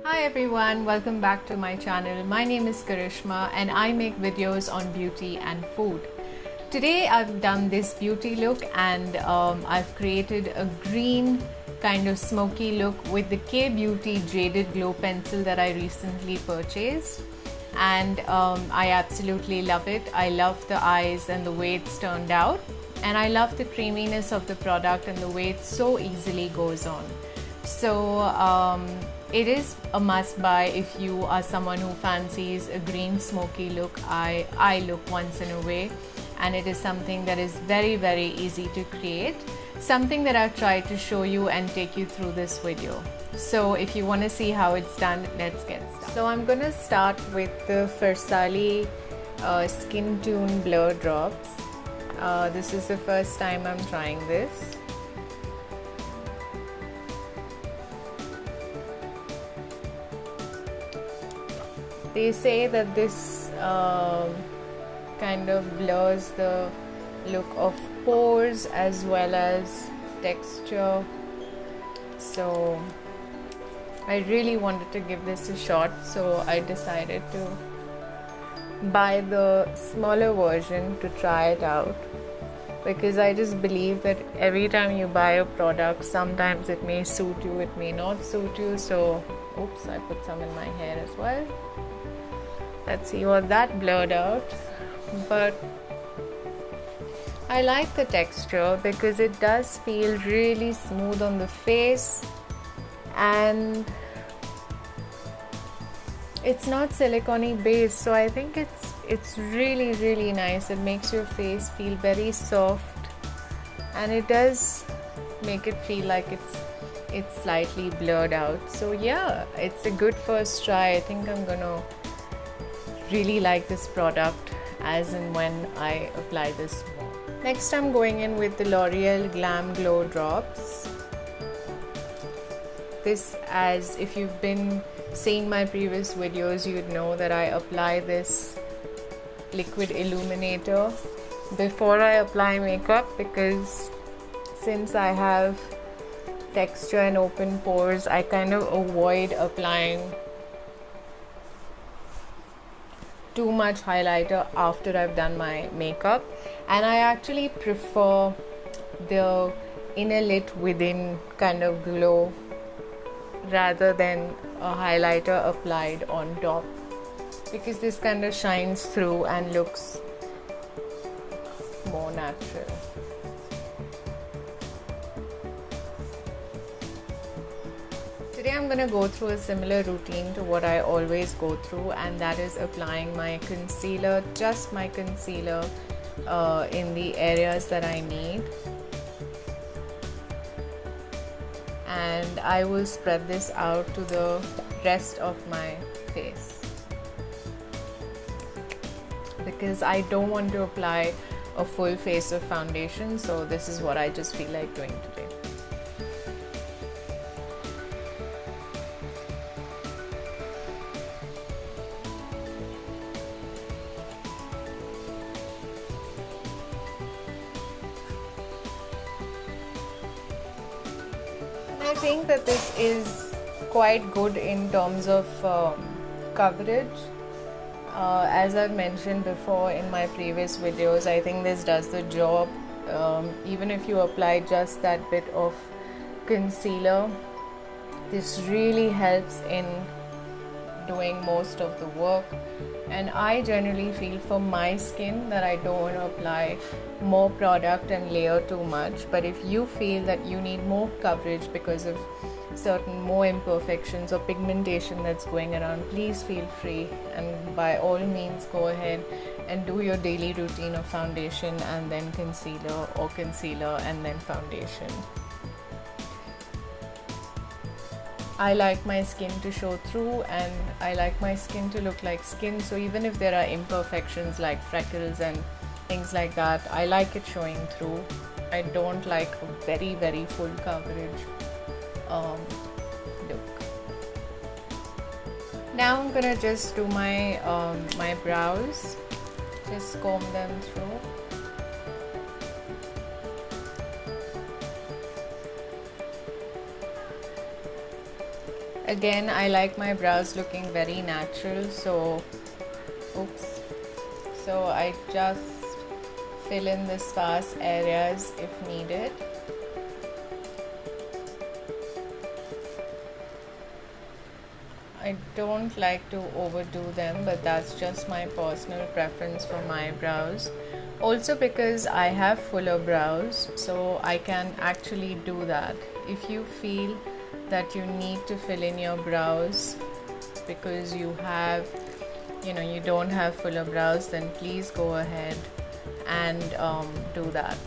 Hi everyone, welcome back to my channel. My name is Karishma and I make videos on beauty and food. Today I've done this beauty look and I've created a green kind of smoky look with the K-Beauty Jaded Glow Pencil that I recently purchased. And I absolutely love it. I love the eyes and the way it's turned out. And I love the creaminess of the product and the way it so easily goes on. So it is a must buy if you are someone who fancies a green smoky look. I look once in a way, and it is something that is very easy to create. Something that I've tried to show you and take you through this video. So if you want to see how it's done, let's get started. So I'm gonna start with the Farsali Skin Tune Blur Drops. This is the first time I'm trying this. They say that this kind of blurs the look of pores as well as texture. So I really wanted to give this a shot, so I decided to buy the smaller version to try it out, because I just believe that every time you buy a product, sometimes it may suit you, it may not suit you. So oops, I put some in my hair as well. Let's see what that blurred out. But I like the texture because it does feel really smooth on the face, and it's not silicone based, so I think it's really nice. It makes your face feel very soft, and it does make it feel like it's slightly blurred out. So yeah, it's a good first try. I think I'm gonna really like this product as and when I apply this more. Next, I'm going in with the Loreal Glam Glow drops. This, as if you've been seeing my previous videos, you'd know that I apply this liquid illuminator before I apply makeup, because since I have texture and open pores, I kind of avoid applying too much highlighter after I've done my makeup, and I actually prefer the inner lit within kind of glow rather than a highlighter applied on top, because this kind of shines through and looks more natural. Today I'm going to go through a similar routine to what I always go through, and that is applying my concealer, just my concealer, in the areas that I need. And I will spread this out to the rest of my face, because I don't want to apply a full face of foundation, so this is what I just feel like doing today. I think that this is quite good in terms of coverage. As I've mentioned before in my previous videos, I think this does the job. Even if you apply just that bit of concealer, this really helps in doing most of the work. And I generally feel for my skin that I don't want to apply more product and layer too much. But if you feel that you need more coverage because of certain more imperfections or pigmentation that's going around, please feel free, and by all means go ahead and do your daily routine of foundation and then concealer, or concealer and then foundation. I like my skin to show through, and I like my skin to look like skin. So even if there are imperfections like freckles and things like that, I like it showing through. I don't like a very full coverage look. Now I'm gonna just do my my brows, just comb them through. again, I like my brows looking very natural, so so I just fill in the sparse areas if needed. I don't like to overdo them, but that's just my personal preference for my brows. Also because I have fuller brows, so I can actually do that. If you feel that you need to fill in your brows because you have, you don't have fuller brows, then please go ahead and do that.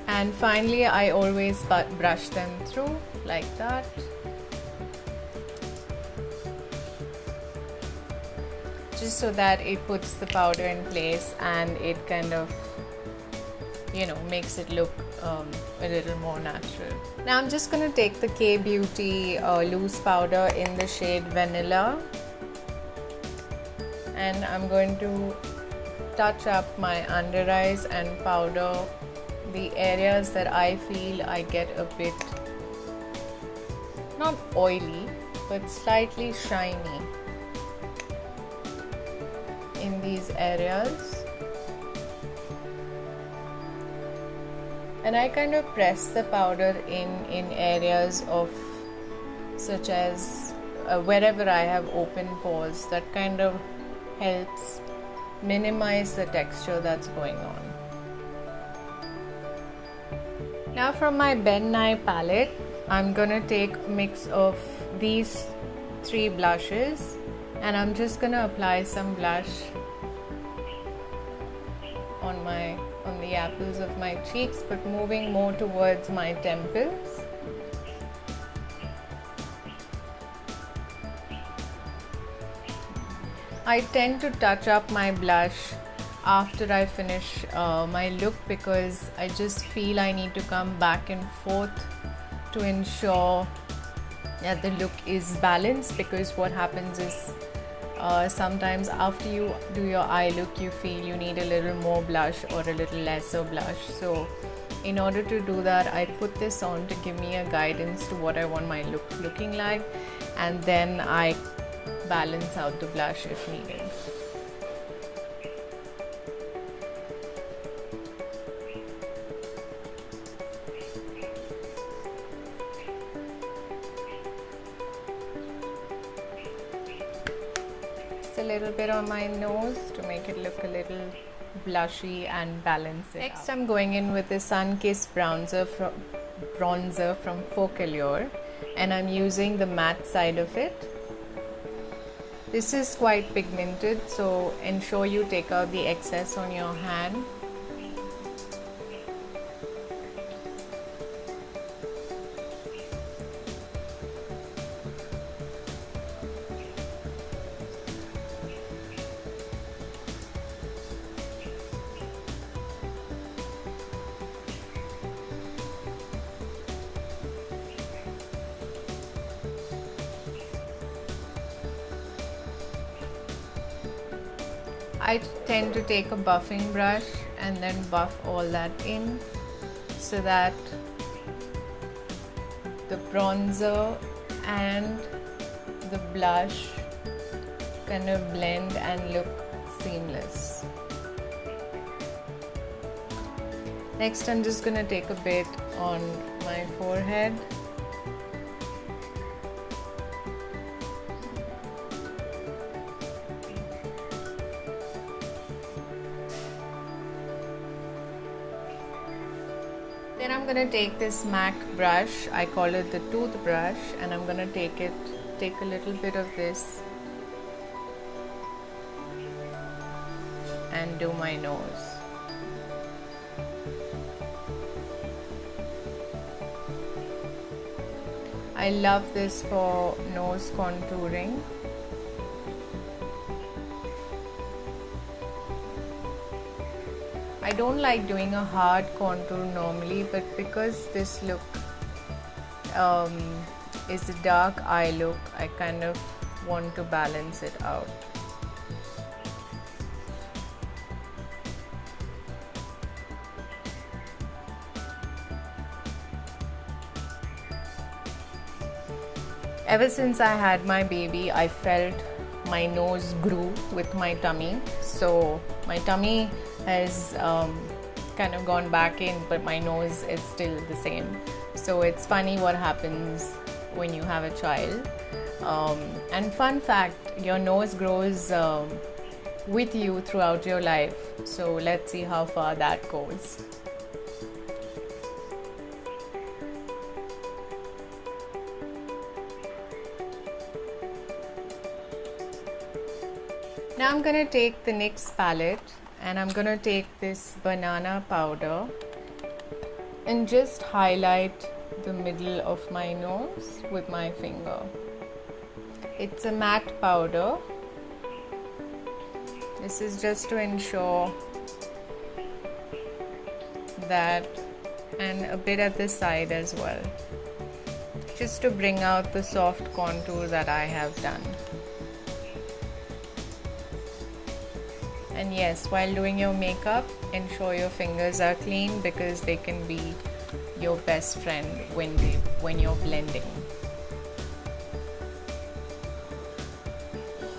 And finally, I always brush them through like that. Just so that it puts the powder in place and it kind of, makes it look a little more natural. Now I'm just going to take the K-Beauty loose powder in the shade Vanilla. And I'm going to touch up my under eyes and powder the areas that I feel I get a bit, not oily, but slightly shiny in these areas. And I kind of press the powder in areas of, such as wherever I have open pores. That kind of helps minimize the texture that's going on. Now from my Ben Nye palette, I'm gonna take a mix of these 3 blushes, and I'm just gonna apply some blush on the apples of my cheeks, but moving more towards my temples. I tend to touch up my blush after I finish my look, because I just feel I need to come back and forth to ensure that the look is balanced. Because what happens is sometimes after you do your eye look, you feel you need a little more blush or a little lesser blush. So in order to do that, I put this on to give me a guidance to what I want my look looking like, and then I balance out the blush if needed. A little bit on my nose to make it look a little blushy and balance it. Next, I'm going in with the Sunkissed bronzer from Focallure, and I'm using the matte side of it. This is quite pigmented, so ensure you take out the excess on your hand. I tend to take a buffing brush and then buff all that in so that the bronzer and the blush kind of blend and look seamless. Next, I'm just going to take a bit on my forehead. Then I'm going to take this MAC brush, I call it the toothbrush, and I'm going to take a little bit of this and do my nose. I love this for nose contouring. I don't like doing a hard contour normally, but because this look is a dark eye look, I kind of want to balance it out. Ever since I had my baby, I felt my nose grew with my tummy. So my tummy has kind of gone back in, but my nose is still the same. So it's funny what happens when you have a child. And fun fact, your nose grows with you throughout your life. So let's see how far that goes. Now I'm gonna take the NYX palette and I'm gonna take this banana powder and just highlight the middle of my nose with my finger. It's a matte powder. This is just to ensure that, and a bit at the side as well, just to bring out the soft contour that I have done. And yes, while doing your makeup, ensure your fingers are clean because they can be your best friend when you're blending.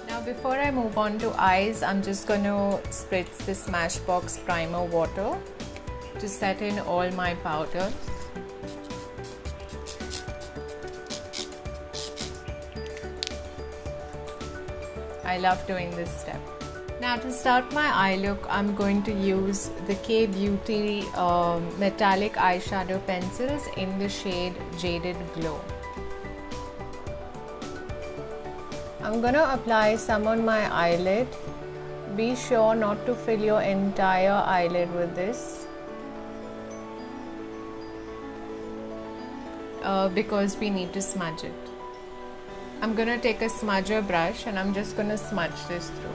Now before I move on to eyes, I'm just going to spritz the Smashbox Primer water to set in all my powders. I love doing this step. Now to start my eye look, I'm going to use the K Beauty metallic eyeshadow pencils in the shade Jaded Glow. I'm gonna apply some on my eyelid. Be sure not to fill your entire eyelid with this because we need to smudge it. I'm gonna take a smudger brush and I'm just gonna smudge this through.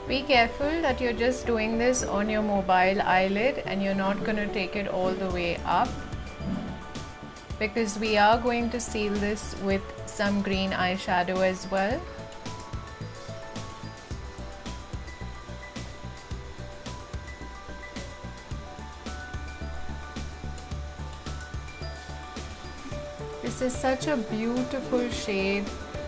Be careful that you're just doing this on your mobile eyelid and you're not going to take it all the way up, because we are going to seal this with some green eyeshadow as well. This is such a beautiful shade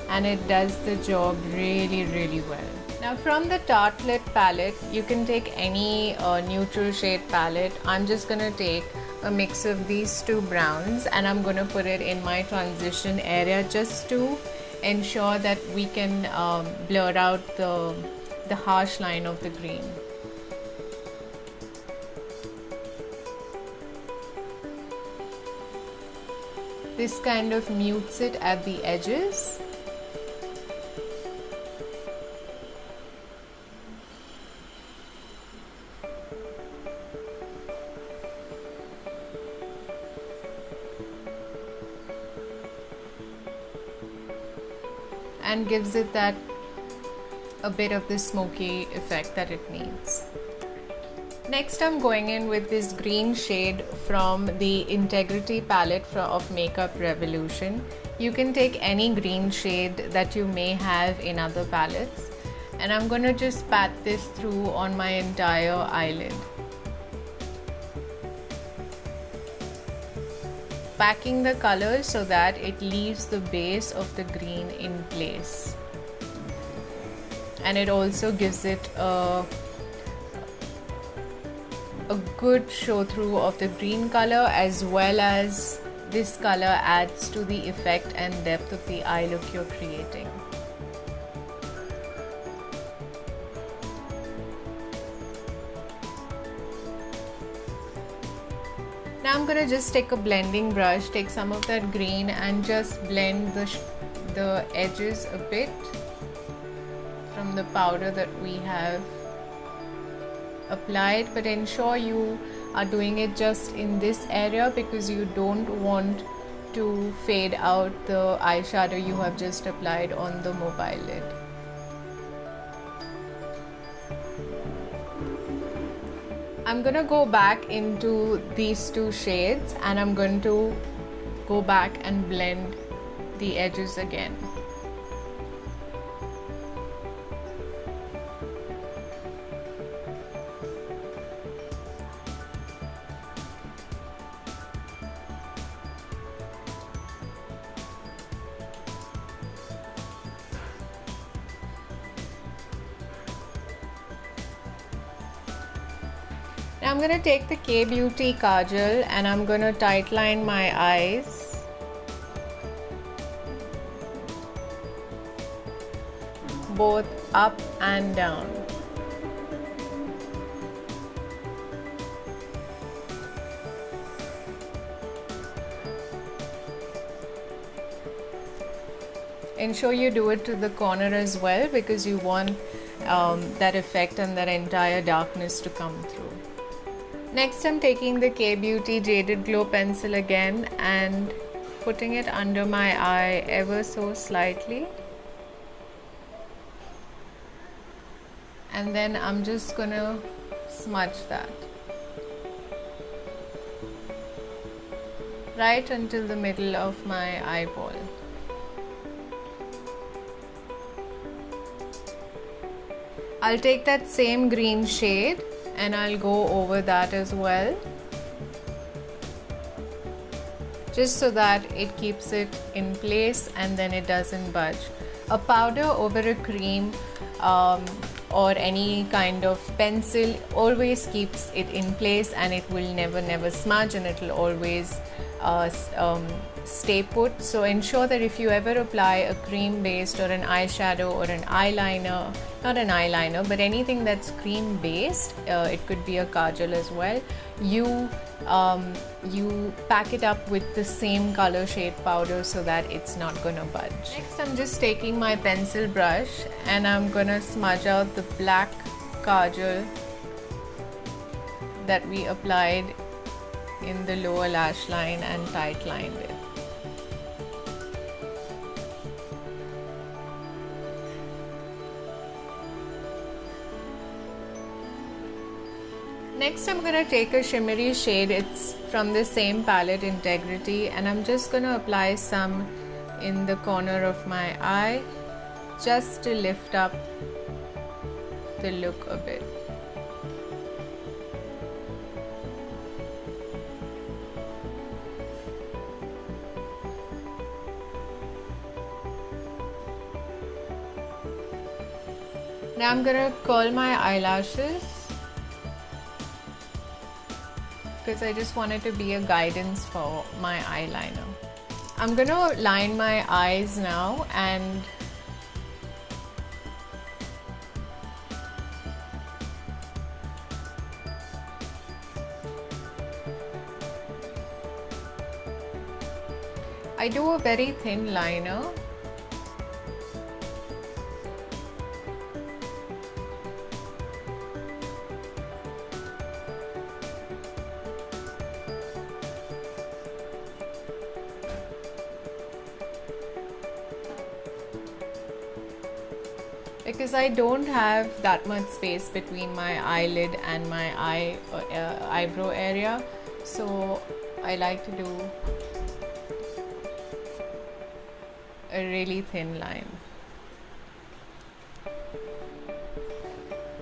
and it does the job really well. Now from the Tartlette palette, you can take any neutral shade palette. I'm just going to take a mix of these two browns and I'm going to put it in my transition area just to ensure that we can blur out the harsh line of the green. This kind of mutes it at the edges. And gives it that a bit of the smoky effect that it needs. Next I'm going in with this green shade from the Integrity palette of Makeup Revolution. You can take any green shade that you may have in other palettes, and I'm going to just pat this through on my entire eyelid. Packing the color so that it leaves the base of the green in place, and it also gives it a good show through of the green color, as well as this color adds to the effect and depth of the eye look you're creating. Now I'm gonna just take a blending brush, take some of that green and just blend the edges a bit from the powder that we have applied, but ensure you are doing it just in this area because you don't want to fade out the eyeshadow you have just applied on the mobile lid. I'm gonna go back into these two shades and I'm going to go back and blend the edges again. Now I'm going to take the Beauty Kajal and I'm going to tightline my eyes. Both up and down. Ensure you do it to the corner as well because you want that effect and that entire darkness to come through. Next, I'm taking the Beauty Jaded Glow pencil again and putting it under my eye ever so slightly. And then I'm just gonna smudge that right until the middle of my eyeball. I'll take that same green shade and I'll go over that as well, just so that it keeps it in place and then it doesn't budge. A powder over a cream or any kind of pencil always keeps it in place and it will never smudge, and it will always stay put. So ensure that if you ever apply a cream based or an eyeshadow or an eyeliner, not an eyeliner but anything that's cream based, it could be a kajal as well, you pack it up with the same color shade powder so that it's not gonna budge. Next, I'm just taking my pencil brush and I'm gonna smudge out the black kajal that we applied in the lower lash line and tight lined it. Next, I'm going to take a shimmery shade. It's from the same palette, Integrity, and I'm just going to apply some in the corner of my eye just to lift up the look a bit. Now I'm going to curl my eyelashes because I just want it to be a guidance for my eyeliner. I'm going to line my eyes now, and I do a very thin liner. Because I don't have that much space between my eyelid and my eyebrow area, so I like to do a really thin line.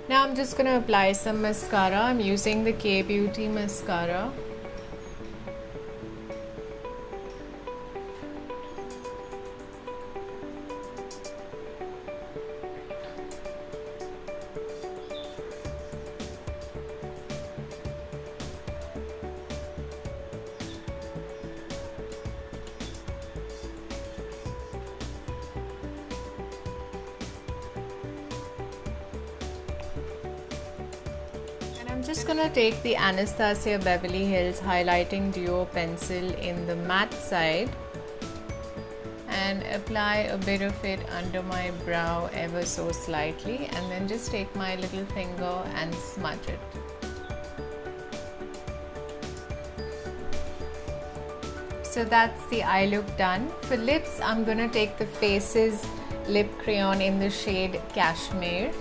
Now I'm just going to apply some mascara. I'm using the Beauty Mascara. I'm just gonna take the Anastasia Beverly Hills Highlighting Duo pencil in the matte side and apply a bit of it under my brow ever so slightly, and then just take my little finger and smudge it. So that's the eye look done. For lips, I'm gonna take the Faces lip crayon in the shade Cashmere.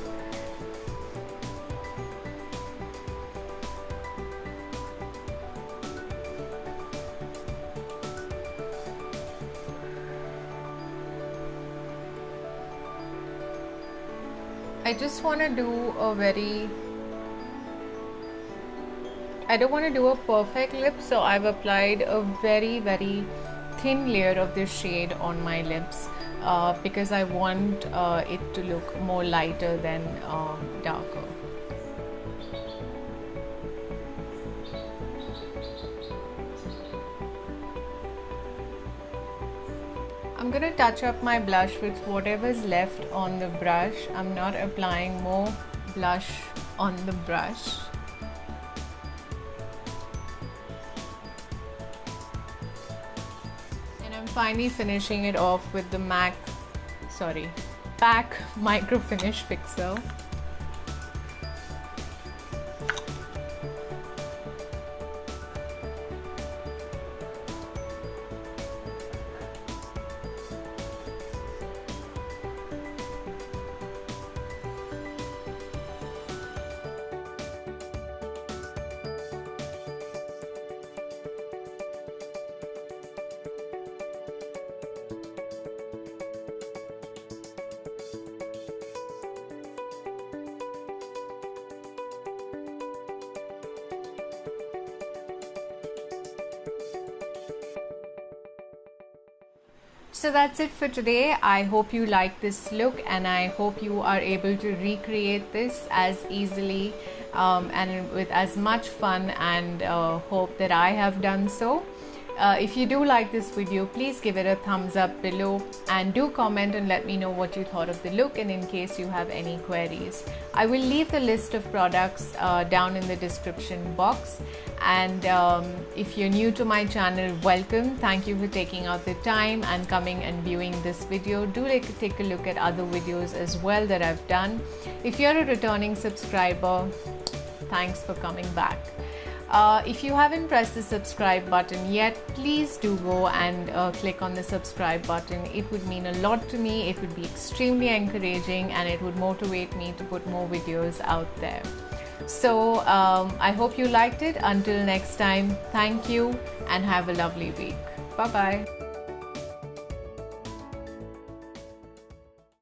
I just want to do I don't want to do a perfect lip, so I've applied a very thin layer of this shade on my lips because I want it to look more lighter than darker. gonna touch up my blush with whatever's left on the brush. I'm not applying more blush on the brush. And I'm finally finishing it off with the PAC Mircro Finish Fixer. So that's it for today. I hope you like this look, and I hope you are able to recreate this as easily and with as much fun, and hope that I have done so. If you do like this video, please give it a thumbs up below, and do comment and let me know what you thought of the look, and in case you have any queries. I will leave the list of products down in the description box. And if you're new to my channel, welcome. Thank you for taking out the time and coming and viewing this video. Do take a look at other videos as well that I've done. If you're a returning subscriber, thanks for coming back. If you haven't pressed the subscribe button yet, please do go and click on the subscribe button. It would mean a lot to me. It would be extremely encouraging, and it would motivate me to put more videos out there. So I hope you liked it. Until next time, thank you and have a lovely week. Bye bye.